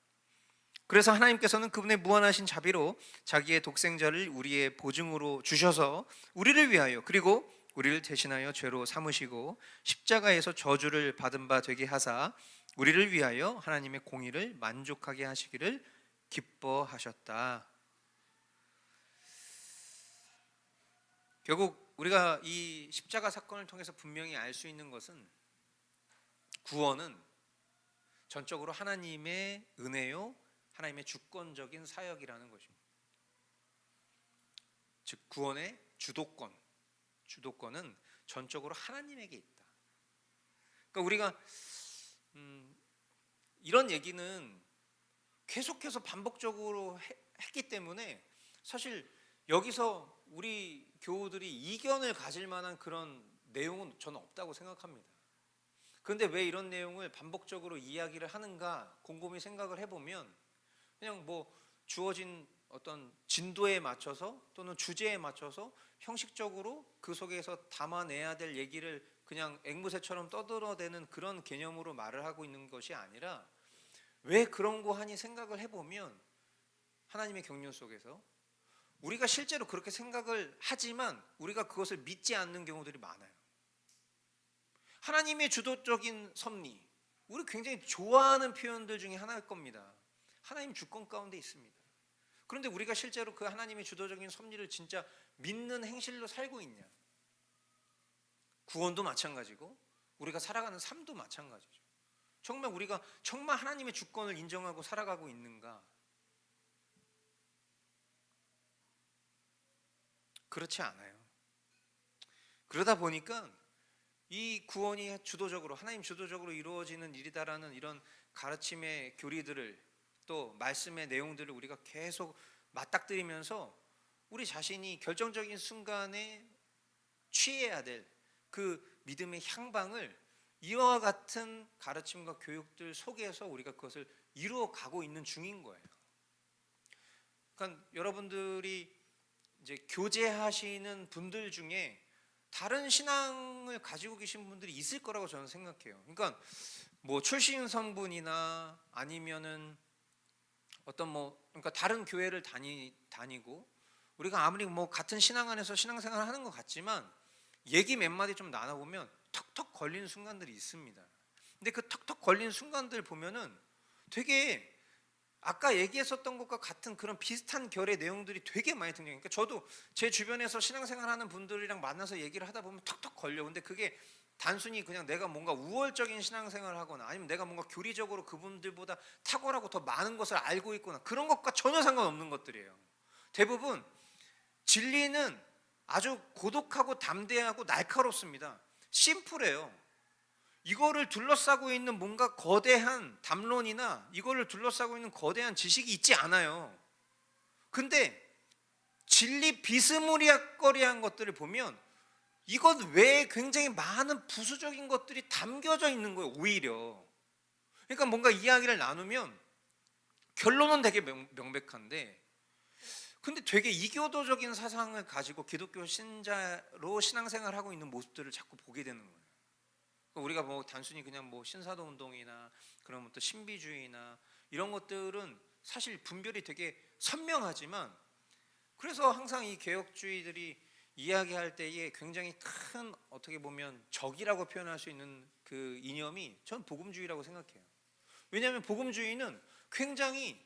그래서 하나님께서는 그분의 무한하신 자비로 자기의 독생자를 우리의 보증으로 주셔서 우리를 위하여 그리고 우리를 대신하여 죄로 삼으시고 십자가에서 저주를 받은 바 되게 하사 우리를 위하여 하나님의 공의를 만족하게 하시기를 기뻐하셨다. 결국 우리가 이 십자가 사건을 통해서 분명히 알 수 있는 것은 구원은 전적으로 하나님의 은혜요, 하나님의 주권적인 사역이라는 것입니다. 즉 구원의 주도권은 전적으로 하나님에게 있다. 그러니까 우리가 이런 얘기는 계속해서 반복적으로 했기 때문에 사실 여기서 우리 교우들이 이견을 가질 만한 그런 내용은 저는 없다고 생각합니다. 그런데 왜 이런 내용을 반복적으로 이야기를 하는가 곰곰이 생각을 해보면 그냥 뭐 주어진 어떤 진도에 맞춰서 또는 주제에 맞춰서 형식적으로 그 속에서 담아내야 될 얘기를 그냥 앵무새처럼 떠들어대는 그런 개념으로 말을 하고 있는 것이 아니라 왜 그런 거 하니 생각을 해보면 하나님의 경륜 속에서 우리가 실제로 그렇게 생각을 하지만 우리가 그것을 믿지 않는 경우들이 많아요. 하나님의 주도적인 섭리, 우리 굉장히 좋아하는 표현들 중에 하나일 겁니다. 하나님 주권 가운데 있습니다. 그런데 우리가 실제로 그 하나님의 주도적인 섭리를 진짜 믿는 행실로 살고 있냐? 구원도 마찬가지고 우리가 살아가는 삶도 마찬가지죠. 정말 우리가 정말 하나님의 주권을 인정하고 살아가고 있는가? 그렇지 않아요. 그러다 보니까 이 구원이 주도적으로 하나님 주도적으로 이루어지는 일이다라는 이런 가르침의 교리들을 또 말씀의 내용들을 우리가 계속 맞닥뜨리면서 우리 자신이 결정적인 순간에 취해야 될 그 믿음의 향방을 이와 같은 가르침과 교육들 속에서 우리가 그것을 이루어 가고 있는 중인 거예요. 그러니까 여러분들이 이제 교제하시는 분들 중에 다른 신앙을 가지고 계신 분들이 있을 거라고 저는 생각해요. 그러니까 뭐 출신 성분이나 아니면은 어떤 그러니까 다른 교회를 다니고 우리가 아무리 뭐 같은 신앙 안에서 신앙생활을 하는 것 같지만 얘기 몇 마디 좀 나눠보면 턱턱 걸리는 순간들이 있습니다. 근데 그 턱턱 걸리는 순간들 보면은 되게 아까 얘기했었던 것과 같은 그런 비슷한 결의 내용들이 되게 많이 등장해요. 그러니까 저도 제 주변에서 신앙생활하는 분들이랑 만나서 얘기를 하다 보면 턱턱 걸려. 근데 그게 단순히 그냥 내가 뭔가 우월적인 신앙생활을 하거나 아니면 내가 뭔가 교리적으로 그분들보다 탁월하고 더 많은 것을 알고 있거나 그런 것과 전혀 상관없는 것들이에요. 대부분 진리는 아주 고독하고 담대하고 날카롭습니다. 심플해요. 이거를 둘러싸고 있는 뭔가 거대한 담론이나 이거를 둘러싸고 있는 거대한 지식이 있지 않아요. 근데 진리 비스무리하거리한 것들을 보면 이것 외에 굉장히 많은 부수적인 것들이 담겨져 있는 거예요. 오히려 그러니까 뭔가 이야기를 나누면 결론은 되게 명백한데 근데 되게 이교도적인 사상을 가지고 기독교 신자로 신앙생활을 하고 있는 모습들을 자꾸 보게 되는 거예요. 우리가 뭐 단순히 그냥 뭐 신사도 운동이나 그런 또 신비주의나 이런 것들은 사실 분별이 되게 선명하지만 그래서 항상 이 개혁주의들이 이야기할 때에 굉장히 큰 어떻게 보면 적이라고 표현할 수 있는 그 이념이 전 복음주의라고 생각해요. 왜냐하면 복음주의는 굉장히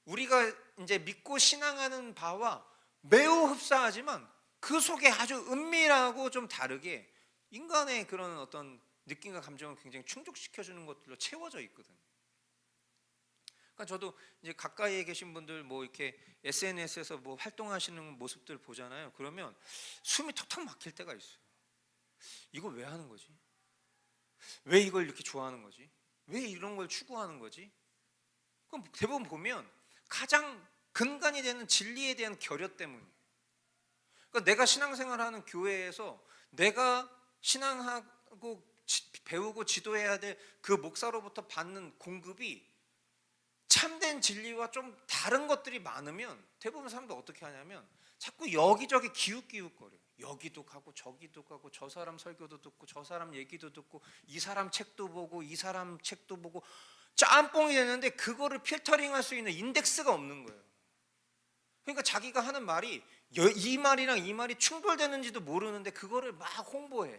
우리가 이제 믿고 신앙하는 바와 매우 흡사하지만 그 속에 아주 은밀하고 좀 다르게 인간의 그런 어떤 느낌과 감정을 굉장히 충족시켜주는 것들로 채워져 있거든요. 그러니까 저도 이제 가까이에 계신 분들 뭐 이렇게 SNS에서 뭐 활동하시는 모습들 보잖아요. 그러면 숨이 턱턱 막힐 때가 있어요. 이걸 왜 하는 거지? 왜 이걸 이렇게 좋아하는 거지? 왜 이런 걸 추구하는 거지? 그럼 대부분 보면 가장 근간이 되는 진리에 대한 결여 때문이에요. 그러니까 내가 신앙생활하는 교회에서 내가 신앙하고 배우고 지도해야 될 그 목사로부터 받는 공급이 참된 진리와 좀 다른 것들이 많으면 대부분 사람들 어떻게 하냐면 자꾸 여기저기 기웃기웃거려. 여기도 가고 저기도 가고 저 사람 설교도 듣고 저 사람 얘기도 듣고 이 사람 책도 보고 이 사람 책도 보고 짬뽕이 되는데 그거를 필터링할 수 있는 인덱스가 없는 거예요. 그러니까 자기가 하는 말이 이 말이랑 이 말이 충돌되는지도 모르는데 그거를 막 홍보해.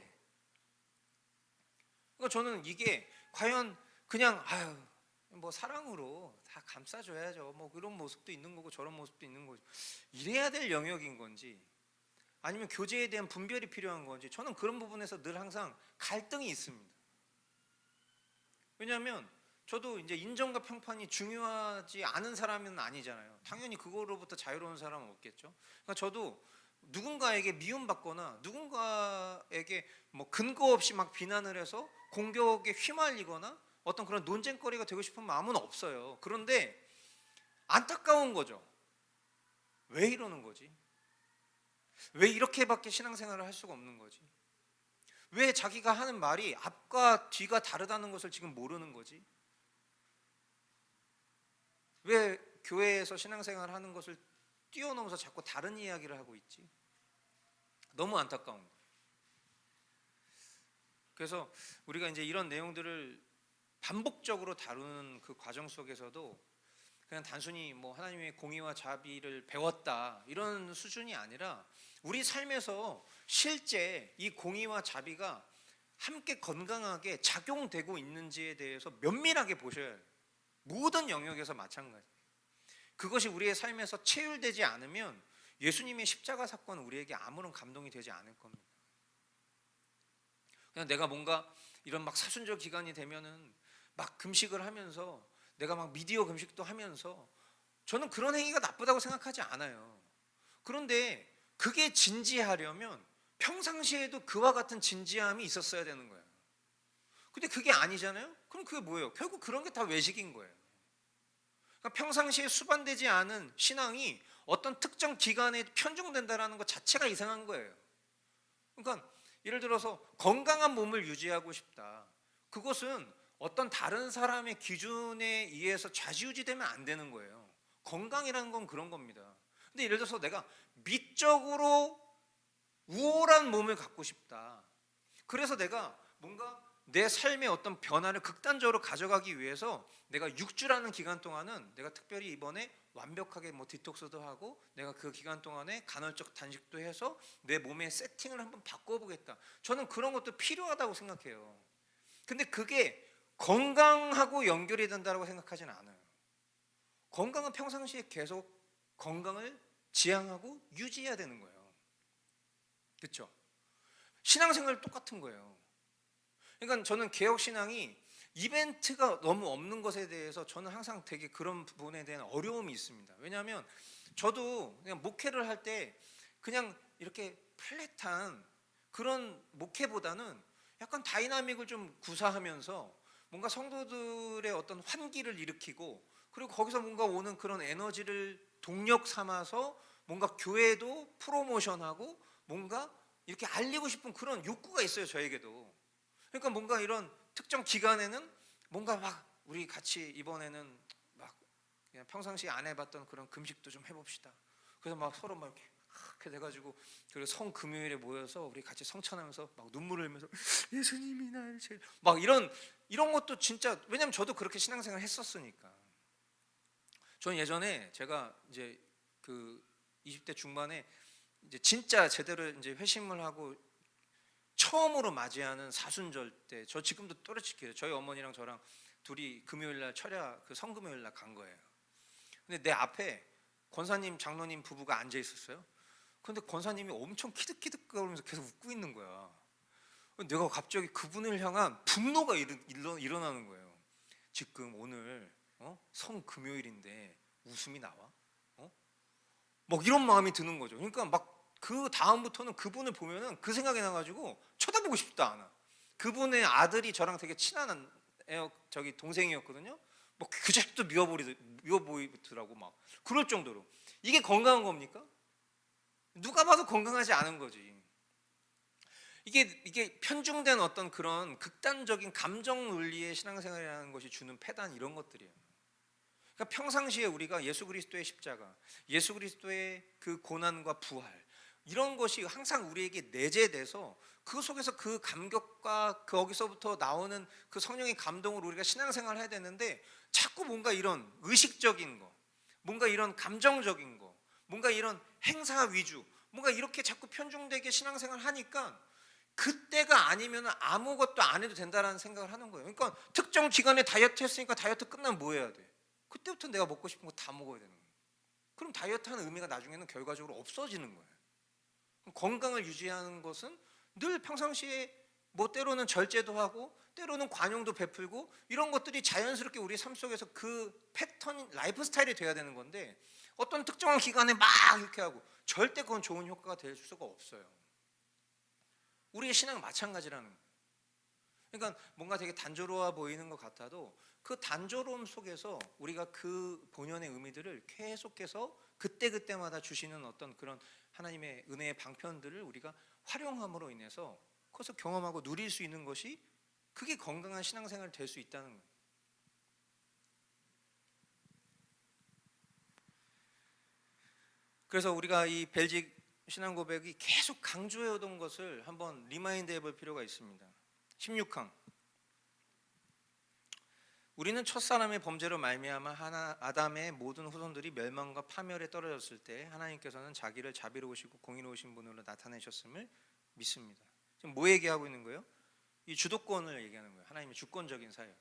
그러니까 저는 이게 과연 그냥 아유 뭐 사랑으로 다 감싸줘야죠. 뭐 그런 모습도 있는 거고 저런 모습도 있는 거죠. 이래야 될 영역인 건지 아니면 교제에 대한 분별이 필요한 건지 저는 그런 부분에서 늘 항상 갈등이 있습니다. 왜냐하면 저도 이제 인정과 평판이 중요하지 않은 사람은 아니잖아요. 당연히 그거로부터 자유로운 사람은 없겠죠. 그러니까 저도 누군가에게 미움받거나 누군가에게 뭐 근거 없이 막 비난을 해서 공격에 휘말리거나 어떤 그런 논쟁거리가 되고 싶은 마음은 없어요. 그런데 안타까운 거죠. 왜 이러는 거지? 왜 이렇게밖에 신앙생활을 할 수가 없는 거지? 왜 자기가 하는 말이 앞과 뒤가 다르다는 것을 지금 모르는 거지? 왜 교회에서 신앙생활을 하는 것을 뛰어넘어서 자꾸 다른 이야기를 하고 있지? 너무 안타까운 거예요. 그래서 우리가 이제 이런 내용들을 반복적으로 다루는 그 과정 속에서도 그냥 단순히 뭐 하나님의 공의와 자비를 배웠다 이런 수준이 아니라 우리 삶에서 실제 이 공의와 자비가 함께 건강하게 작용되고 있는지에 대해서 면밀하게 보셔야 해요. 모든 영역에서 마찬가지. 그것이 우리의 삶에서 체휼되지 않으면 예수님의 십자가 사건은 우리에게 아무런 감동이 되지 않을 겁니다. 그냥 내가 뭔가 이런 막 사순절 기간이 되면은 막 금식을 하면서 내가 막 미디어 금식도 하면서 저는 그런 행위가 나쁘다고 생각하지 않아요. 그런데 그게 진지하려면 평상시에도 그와 같은 진지함이 있었어야 되는 거예요. 근데 그게 아니잖아요? 그럼 그게 뭐예요? 결국 그런 게 다 외식인 거예요. 그러니까 평상시에 수반되지 않은 신앙이 어떤 특정 기간에 편중된다는 것 자체가 이상한 거예요. 그러니까 예를 들어서 건강한 몸을 유지하고 싶다. 그것은 어떤 다른 사람의 기준에 의해서 좌지우지되면 안 되는 거예요. 건강이라는 건 그런 겁니다. 근데 예를 들어서 내가 미적으로 우월한 몸을 갖고 싶다. 그래서 내가 뭔가 내 삶의 어떤 변화를 극단적으로 가져가기 위해서 내가 6주라는 기간 동안은 내가 특별히 이번에 완벽하게 뭐 디톡스도 하고 내가 그 기간 동안에 간헐적 단식도 해서 내 몸의 세팅을 한번 바꿔보겠다. 저는 그런 것도 필요하다고 생각해요. 근데 그게 건강하고 연결이 된다고 생각하지는 않아요. 건강은 평상시에 계속 건강을 지향하고 유지해야 되는 거예요. 그렇죠? 신앙생활 똑같은 거예요. 그러니까 저는 개혁신앙이 이벤트가 너무 없는 것에 대해서 저는 항상 되게 그런 부분에 대한 어려움이 있습니다. 왜냐하면 저도 그냥 목회를 할 때 그냥 이렇게 플랫한 그런 목회보다는 약간 다이나믹을 좀 구사하면서 뭔가 성도들의 어떤 환기를 일으키고 그리고 거기서 뭔가 오는 그런 에너지를 동력 삼아서 뭔가 교회도 프로모션하고 뭔가 이렇게 알리고 싶은 그런 욕구가 있어요, 저에게도. 그러니까 뭔가 이런 특정 기간에는 뭔가 막 우리 같이 이번에는 막 그냥 평상시에 안 해봤던 그런 금식도 좀 해봅시다. 그래서 막 서로 막 이렇게 돼가지고 그리고 성금요일에 모여서 우리 같이 성찬하면서 막 눈물을 흘리면서 예수님이 나를 제일 막 이런 것도 진짜 왜냐면 저도 그렇게 신앙생활 했었으니까. 저는 예전에 제가 이제 그 20대 중반에 이제 진짜 제대로 이제 회심을 하고 처음으로 맞이하는 사순절 때 저 지금도 또렷이 저희 어머니랑 저랑 둘이 금요일날 철야 그 성금요일날 간 거예요. 근데 내 앞에 권사님 장로님 부부가 앉아 있었어요. 근데 권사님이 엄청 키득키득거리면서 계속 웃고 있는 거야. 내가 갑자기 그분을 향한 분노가 일어나는 거예요. 지금 오늘 성금요일인데 웃음이 나와? 막 이런 마음이 드는 거죠. 그러니까 막 그 다음부터는 그분을 보면은 그 생각이 나가지고 쳐다보고 싶지도 않아. 그분의 아들이 저랑 되게 친한 저기 동생이었거든요. 뭐 그 자식도 미워 보이더라고 막 그럴 정도로. 이게 건강한 겁니까? 누가 봐도 건강하지 않은 거지. 이게 편중된 어떤 그런 극단적인 감정 논리의 신앙생활이라는 것이 주는 패단 이런 것들이에요. 그러니까 평상시에 우리가 예수 그리스도의 십자가, 예수 그리스도의 그 고난과 부활, 이런 것이 항상 우리에게 내재돼서 그 속에서 그 감격과 거기서부터 나오는 그 성령의 감동으로 우리가 신앙생활을 해야 되는데, 자꾸 뭔가 이런 의식적인 거, 뭔가 이런 감정적인 거, 뭔가 이런 행사 위주, 뭔가 이렇게 자꾸 편중되게 신앙생활을 하니까 그때가 아니면 아무것도 안 해도 된다는 생각을 하는 거예요. 그러니까 특정 기간에 다이어트 했으니까 다이어트 끝나면 뭐 해야 돼? 그때부터 내가 먹고 싶은 거 다 먹어야 되는 거예요. 그럼 다이어트 하는 의미가 나중에는 결과적으로 없어지는 거예요. 건강을 유지하는 것은 늘 평상시에 뭐 때로는 절제도 하고 때로는 관용도 베풀고 이런 것들이 자연스럽게 우리 삶 속에서 그 패턴, 라이프 스타일이 돼야 되는 건데, 어떤 특정한 기간에 막 이렇게 하고 절대 그건 좋은 효과가 될 수가 없어요. 우리의 신앙은 마찬가지라는 거예요. 그러니까 뭔가 되게 단조로워 보이는 것 같아도 그 단조로움 속에서 우리가 그 본연의 의미들을 계속해서 그때그때마다 주시는 어떤 그런 하나님의 은혜의 방편들을 우리가 활용함으로 인해서 그것을 경험하고 누릴 수 있는 것이, 그게 건강한 신앙생활이 될 수 있다는 거예요. 그래서 우리가 이 벨직 신앙 고백이 계속 강조해오던 것을 한번 리마인드 해볼 필요가 있습니다. 16항, 우리는 첫사람의 범죄로 말미암아 아담의 모든 후손들이 멸망과 파멸에 떨어졌을 때 하나님께서는 자기를 자비로우시고 공의로우신 분으로 나타내셨음을 믿습니다. 지금 뭐 얘기하고 있는 거예요? 이 주도권을 얘기하는 거예요. 하나님의 주권적인 사역.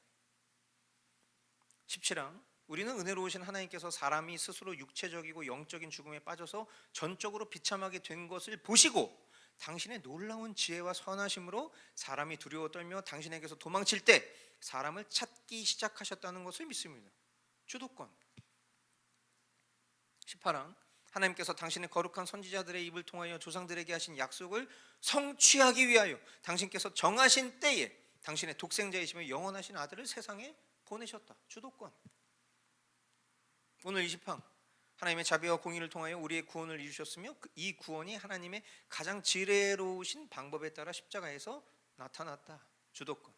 17항, 우리는 은혜로우신 하나님께서 사람이 스스로 육체적이고 영적인 죽음에 빠져서 전적으로 비참하게 된 것을 보시고 당신의 놀라운 지혜와 선하심으로 사람이 두려워 떨며 당신에게서 도망칠 때 사람을 찾기 시작하셨다는 것을 믿습니다. 주도권. 18항, 하나님께서 당신의 거룩한 선지자들의 입을 통하여 조상들에게 하신 약속을 성취하기 위하여 당신께서 정하신 때에 당신의 독생자이시며 영원하신 아들을 세상에 보내셨다. 주도권. 오늘 20항, 하나님의 자비와 공의를 통하여 우리의 구원을 이루셨으며 이 구원이 하나님의 가장 지혜로우신 방법에 따라 십자가에서 나타났다. 주도권.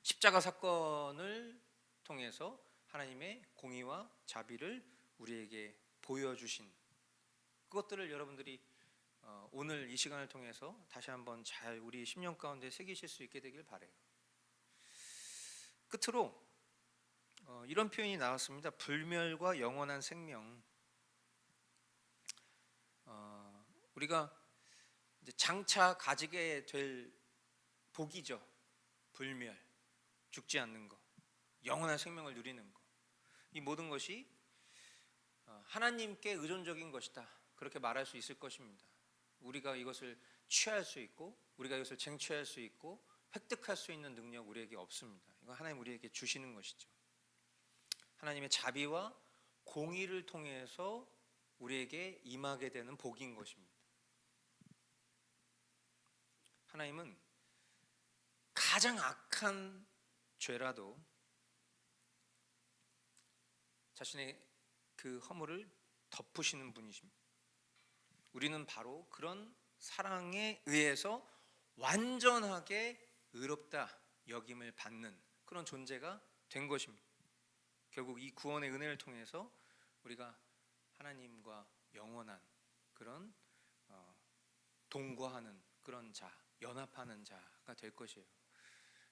십자가 사건을 통해서 하나님의 공의와 자비를 우리에게 보여주신 그것들을 여러분들이 오늘 이 시간을 통해서 다시 한번 잘 우리 심령 가운데 새기실 수 있게 되길 바라요. 끝으로 이런 표현이 나왔습니다. 불멸과 영원한 생명. 우리가 이제 장차 가지게 될 복이죠. 불멸, 죽지 않는 것, 영원한 생명을 누리는 것. 이 모든 것이 하나님께 의존적인 것이다, 그렇게 말할 수 있을 것입니다. 우리가 이것을 취할 수 있고 우리가 이것을 쟁취할 수 있고 획득할 수 있는 능력 우리에게 없습니다. 이건 하나님 우리에게 주시는 것이죠. 하나님의 자비와 공의를 통해서 우리에게 임하게 되는 복인 것입니다. 하나님은 가장 악한 죄라도 자신의 그 허물을 덮으시는 분이십니다. 우리는 바로 그런 사랑에 의해서 완전하게 의롭다 여김을 받는 그런 존재가 된 것입니다. 결국 이 구원의 은혜를 통해서 우리가 하나님과 영원한 그런 동거하는 그런 자, 연합하는 자가 될 것이에요.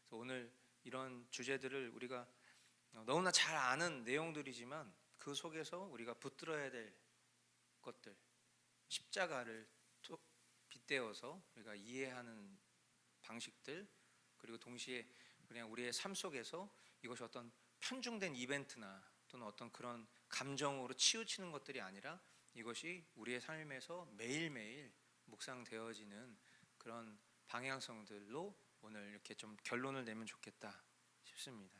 그래서 오늘 이런 주제들을 우리가 너무나 잘 아는 내용들이지만 그 속에서 우리가 붙들어야 될 것들, 십자가를 빗대어서 우리가 이해하는 방식들, 그리고 동시에 그냥 우리의 삶 속에서 이것이 어떤 편중된 이벤트나 또는 어떤 그런 감정으로 치우치는 것들이 아니라 이것이 우리의 삶에서 매일매일 묵상되어지는 그런 방향성들로 오늘 이렇게 좀 결론을 내면 좋겠다 싶습니다.